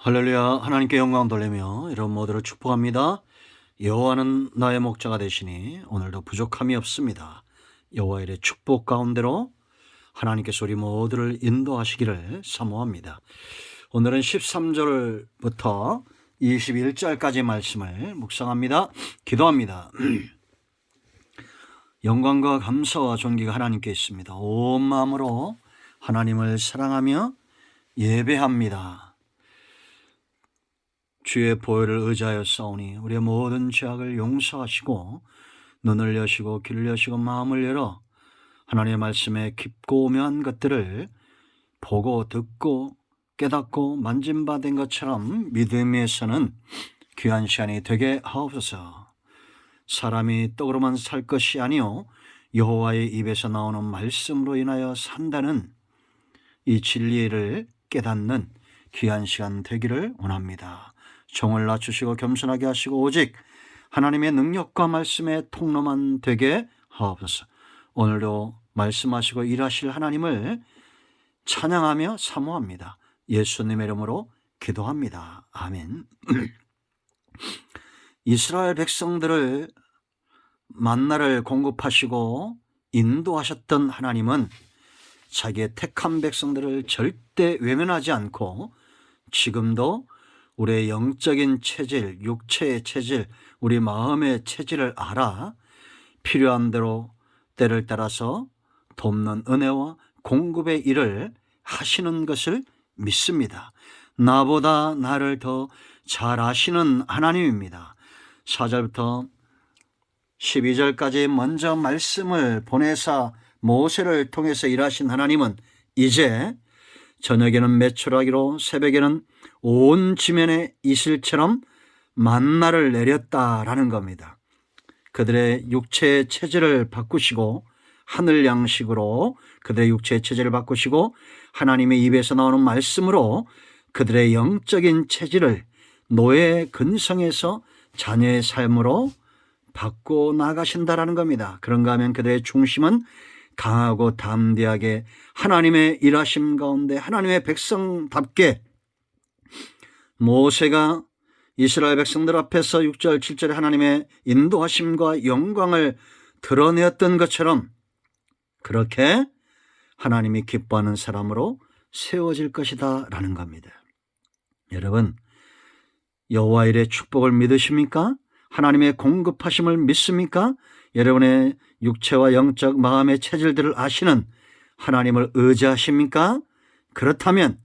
할렐루야. 하나님께 영광 돌리며 이런 모두를 축복합니다. 여호와는 나의 목자가 되시니 오늘도 부족함이 없습니다. 여호와 일의 축복 가운데로 하나님께서 우리 모두를 인도하시기를 사모합니다. 오늘은 13절부터 21절까지 말씀을 묵상합니다. 기도합니다. 영광과 감사와 존귀가 하나님께 있습니다. 온 마음으로 하나님을 사랑하며 예배합니다. 주의 보혈을 의지하여 싸우니 우리의 모든 죄악을 용서하시고 눈을 여시고 귀를 여시고 마음을 열어 하나님의 말씀에 깊고 오묘한 것들을 보고 듣고 깨닫고 만짐받은 것처럼 믿음에서는 귀한 시간이 되게 하옵소서. 사람이 떡으로만 살 것이 아니요 여호와의 입에서 나오는 말씀으로 인하여 산다는 이 진리를 깨닫는 귀한 시간 되기를 원합니다. 종을 낮추시고 겸손하게 하시고 오직 하나님의 능력과 말씀의 통로만 되게 하옵소서. 오늘도 말씀하시고 일하실 하나님을 찬양하며 사모합니다. 예수님의 이름으로 기도합니다. 아멘. 이스라엘 백성들을 만나를 공급하시고 인도하셨던 하나님은 자기의 택한 백성들을 절대 외면하지 않고 지금도 우리의 영적인 체질, 육체의 체질, 우리 마음의 체질을 알아 필요한 대로 때를 따라서 돕는 은혜와 공급의 일을 하시는 것을 믿습니다. 나보다 나를 더 잘 아시는 하나님입니다. 4절부터 12절까지 먼저 말씀을 보내사 모세를 통해서 일하신 하나님은 이제 저녁에는 메추라기로 새벽에는 온 지면에 이슬처럼 만나를 내렸다라는 겁니다. 그들의 육체의 체질을 바꾸시고 하늘 양식으로 그들의 육체의 체질을 바꾸시고 하나님의 입에서 나오는 말씀으로 그들의 영적인 체질을 노예 근성에서 자녀의 삶으로 바꿔 나가신다라는 겁니다. 그런가 하면 그들의 중심은 강하고 담대하게 하나님의 일하심 가운데 하나님의 백성답게 모세가 이스라엘 백성들 앞에서 6절 7절에 하나님의 인도하심과 영광을 드러내었던 것처럼 그렇게 하나님이 기뻐하는 사람으로 세워질 것이다 라는 겁니다. 여러분, 여호와 일의 축복을 믿으십니까? 하나님의 공급하심을 믿습니까? 여러분의 육체와 영적 마음의 체질들을 아시는 하나님을 의지하십니까? 그렇다면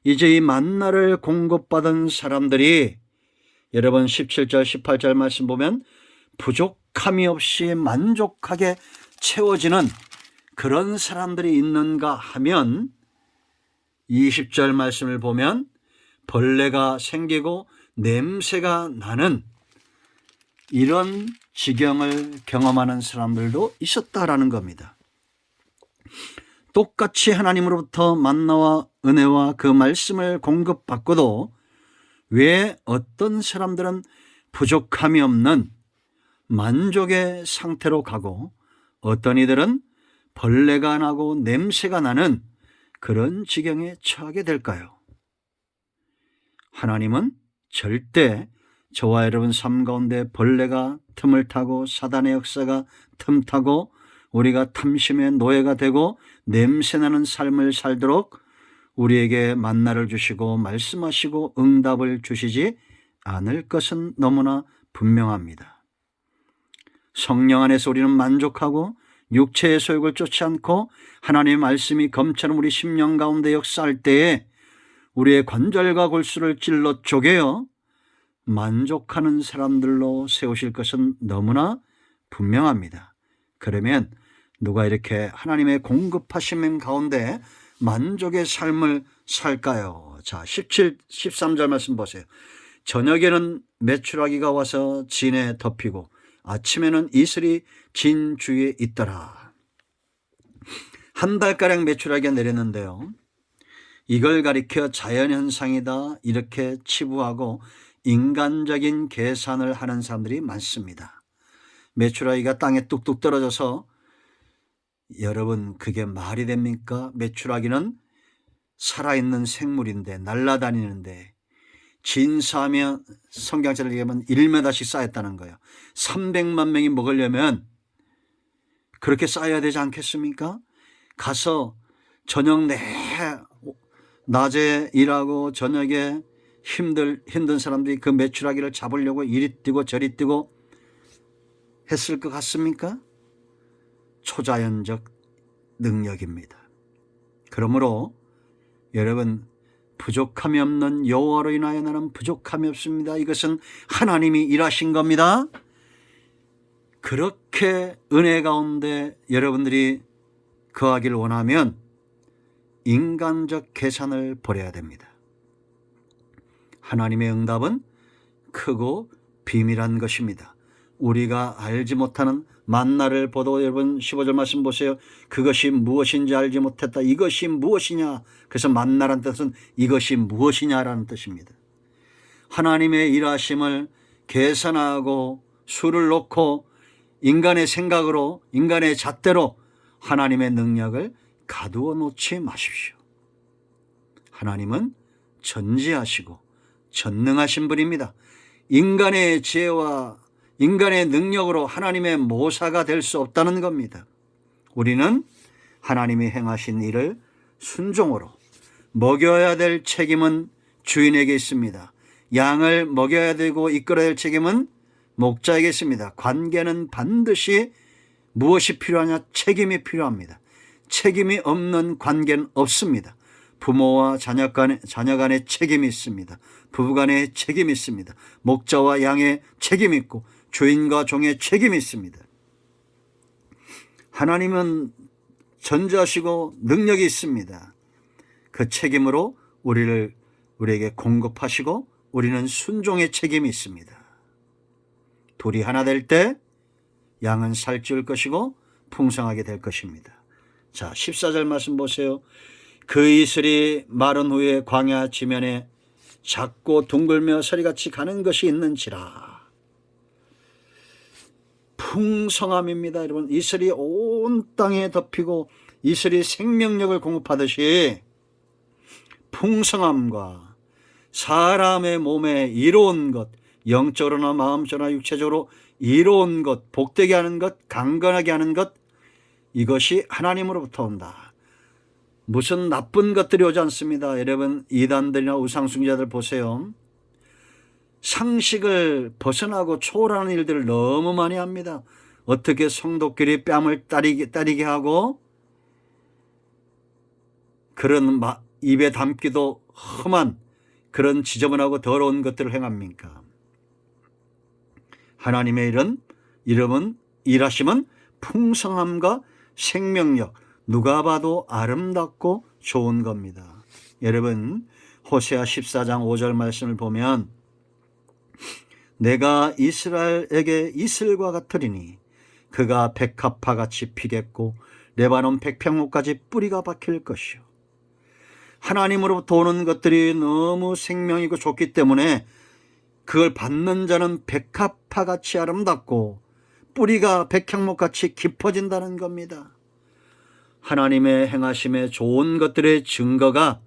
이제 이 만나를 공급받은 사람들이 여러분 17절 18절 말씀 보면 부족함이 없이 만족하게 채워지는 그런 사람들이 있는가 하면 20절 말씀을 보면 벌레가 생기고 냄새가 나는 이런 지경을 경험하는 사람들도 있었다라는 겁니다. 똑같이 하나님으로부터 만나와 은혜와 그 말씀을 공급받고도 왜 어떤 사람들은 부족함이 없는 만족의 상태로 가고 어떤 이들은 벌레가 나고 냄새가 나는 그런 지경에 처하게 될까요? 하나님은 절대 저와 여러분 삶 가운데 벌레가 틈을 타고 사단의 역사가 틈타고 우리가 탐심의 노예가 되고 냄새나는 삶을 살도록 우리에게 만나를 주시고 말씀하시고 응답을 주시지 않을 것은 너무나 분명합니다. 성령 안에서 우리는 만족하고 육체의 소욕을 쫓지 않고 하나님의 말씀이 검처럼 우리 심령 가운데 역사할 때에 우리의 관절과 골수를 찔러 쪼개어 만족하는 사람들로 세우실 것은 너무나 분명합니다. 그러면 누가 이렇게 하나님의 공급하심 가운데 만족의 삶을 살까요? 자, 17, 13절 말씀 보세요. 저녁에는 메추라기가 와서 진에 덮이고 아침에는 이슬이 진 주위에 있더라. 한 달가량 메추라기가 내렸는데요. 이걸 가리켜 자연현상이다 이렇게 치부하고 인간적인 계산을 하는 사람들이 많습니다. 메추라기가 땅에 뚝뚝 떨어져서 여러분 그게 말이 됩니까? 메추라기는 살아있는 생물인데 날아다니는데 진사하면 성경책을 얘기하면 1m씩 쌓였다는 거예요. 300만 명이 먹으려면 그렇게 쌓여야 되지 않겠습니까? 가서 저녁 낮에 일하고 저녁에 힘든 사람들이 그 매출하기를 잡으려고 이리 뛰고 저리 뛰고 했을 것 같습니까? 초자연적 능력입니다. 그러므로 여러분, 부족함이 없는 여호와로 인하여 나는 부족함이 없습니다. 이것은 하나님이 일하신 겁니다. 그렇게 은혜 가운데 여러분들이 거하기를 원하면 인간적 계산을 버려야 됩니다. 하나님의 응답은 크고 비밀한 것입니다. 우리가 알지 못하는 만나를 보도 여러분 15절 말씀 보세요. 그것이 무엇인지 알지 못했다. 이것이 무엇이냐. 그래서 만나란 뜻은 이것이 무엇이냐라는 뜻입니다. 하나님의 일하심을 계산하고 수를 놓고 인간의 생각으로 인간의 잣대로 하나님의 능력을 가두어 놓지 마십시오. 하나님은 전지하시고 전능하신 분입니다. 인간의 지혜와 인간의 능력으로 하나님의 모사가 될 수 없다는 겁니다. 우리는 하나님이 행하신 일을 순종으로 먹여야 될 책임은 주인에게 있습니다. 양을 먹여야 되고 이끌어야 될 책임은 목자에게 있습니다. 관계는 반드시 무엇이 필요하냐? 책임이 필요합니다. 책임이 없는 관계는 없습니다. 부모와 자녀 간의 책임이 있습니다. 부부 간의 책임이 있습니다. 목자와 양의 책임이 있고 주인과 종의 책임이 있습니다. 하나님은 전지하시고 능력이 있습니다. 그 책임으로 우리에게 공급하시고 우리는 순종의 책임이 있습니다. 둘이 하나 될 때 양은 살찌울 것이고 풍성하게 될 것입니다. 자, 14절 말씀 보세요. 그 이슬이 마른 후에 광야 지면에 작고 둥글며 서리같이 가는 것이 있는지라. 풍성함입니다. 여러분, 이슬이 온 땅에 덮이고 이슬이 생명력을 공급하듯이 풍성함과 사람의 몸에 이로운 것, 영적으로나 마음적으로나 육체적으로 이로운 것, 복되게 하는 것, 강건하게 하는 것, 이것이 하나님으로부터 온다. 무슨 나쁜 것들이 오지 않습니다. 여러분, 이단들이나 우상숭배자들 보세요. 상식을 벗어나고 초월하는 일들을 너무 많이 합니다. 어떻게 성도끼리 뺨을 따리게 하고 그런 입에 담기도 험한 그런 지저분하고 더러운 것들을 행합니까? 하나님의 일하심은 풍성함과 생명력, 누가 봐도 아름답고 좋은 겁니다. 여러분, 호세아 14장 5절 말씀을 보면 내가 이스라엘에게 이슬과 같으리니 그가 백합화같이 피겠고 레바논 백평목까지 뿌리가 박힐 것이요. 하나님으로부터 오는 것들이 너무 생명이고 좋기 때문에 그걸 받는 자는 백합화같이 아름답고 뿌리가 백향목같이 깊어진다는 겁니다. 하나님의 행하심에 좋은 것들의 증거가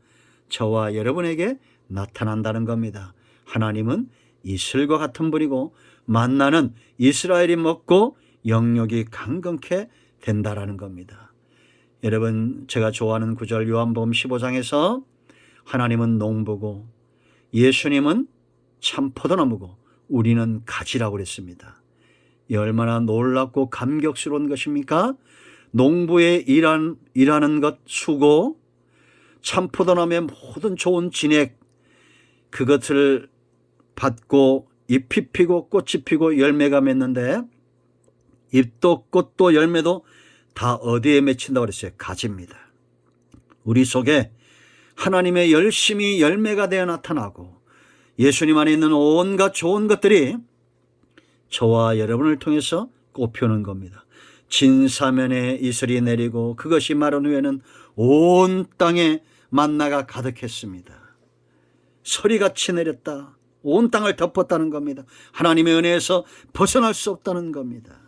저와 여러분에게 나타난다는 겁니다. 하나님은 이슬과 같은 분이고 만나는 이스라엘이 먹고 영역이 강건케 된다라는 겁니다. 여러분, 제가 좋아하는 구절 요한복음 15장에서 하나님은 농부고 예수님은 참 포도나무고 우리는 가지라고 그랬습니다. 이 얼마나 놀랍고 감격스러운 것입니까? 농부의 일하는 것 수고, 참 포도나무의 모든 좋은 진액, 그것을 받고 잎이 피고 꽃이 피고 열매가 맺는데 잎도 꽃도 열매도 다 어디에 맺힌다고 그랬어요? 가지입니다. 우리 속에 하나님의 열심이 열매가 되어 나타나고 예수님 안에 있는 온갖 좋은 것들이 저와 여러분을 통해서 꽃피우는 겁니다. 진사면에 이슬이 내리고 그것이 마른 후에는 온 땅에 만나가 가득했습니다. 서리같이 내렸다. 온 땅을 덮었다는 겁니다. 하나님의 은혜에서 벗어날 수 없다는 겁니다.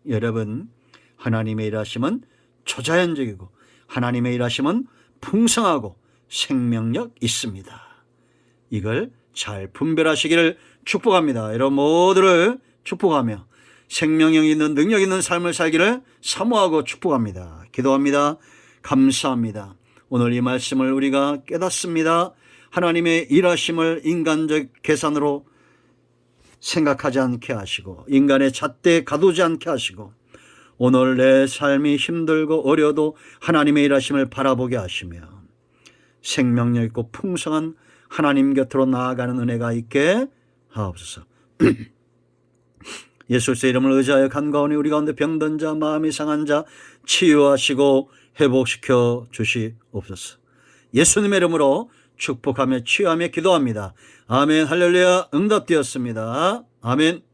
여러분, 하나님의 일하심은 초자연적이고 하나님의 일하심은 풍성하고 생명력 있습니다. 이걸 잘 분별하시기를 축복합니다. 이런 모두를 축복하며 생명력 있는 능력 있는 삶을 살기를 사모하고 축복합니다. 기도합니다. 감사합니다. 오늘 이 말씀을 우리가 깨닫습니다. 하나님의 일하심을 인간적 계산으로 생각하지 않게 하시고 인간의 잣대에 가두지 않게 하시고 오늘 내 삶이 힘들고 어려도 하나님의 일하심을 바라보게 하시며 생명력 있고 풍성한 하나님 곁으로 나아가는 은혜가 있게 하옵소서. 예수의 이름을 의지하여 간과하니 우리 가운데 병든 자 마음이 상한 자 치유하시고 회복시켜 주시옵소서. 예수님의 이름으로 축복하며 치유하며 기도합니다. 아멘. 할렐루야. 응답되었습니다. 아멘.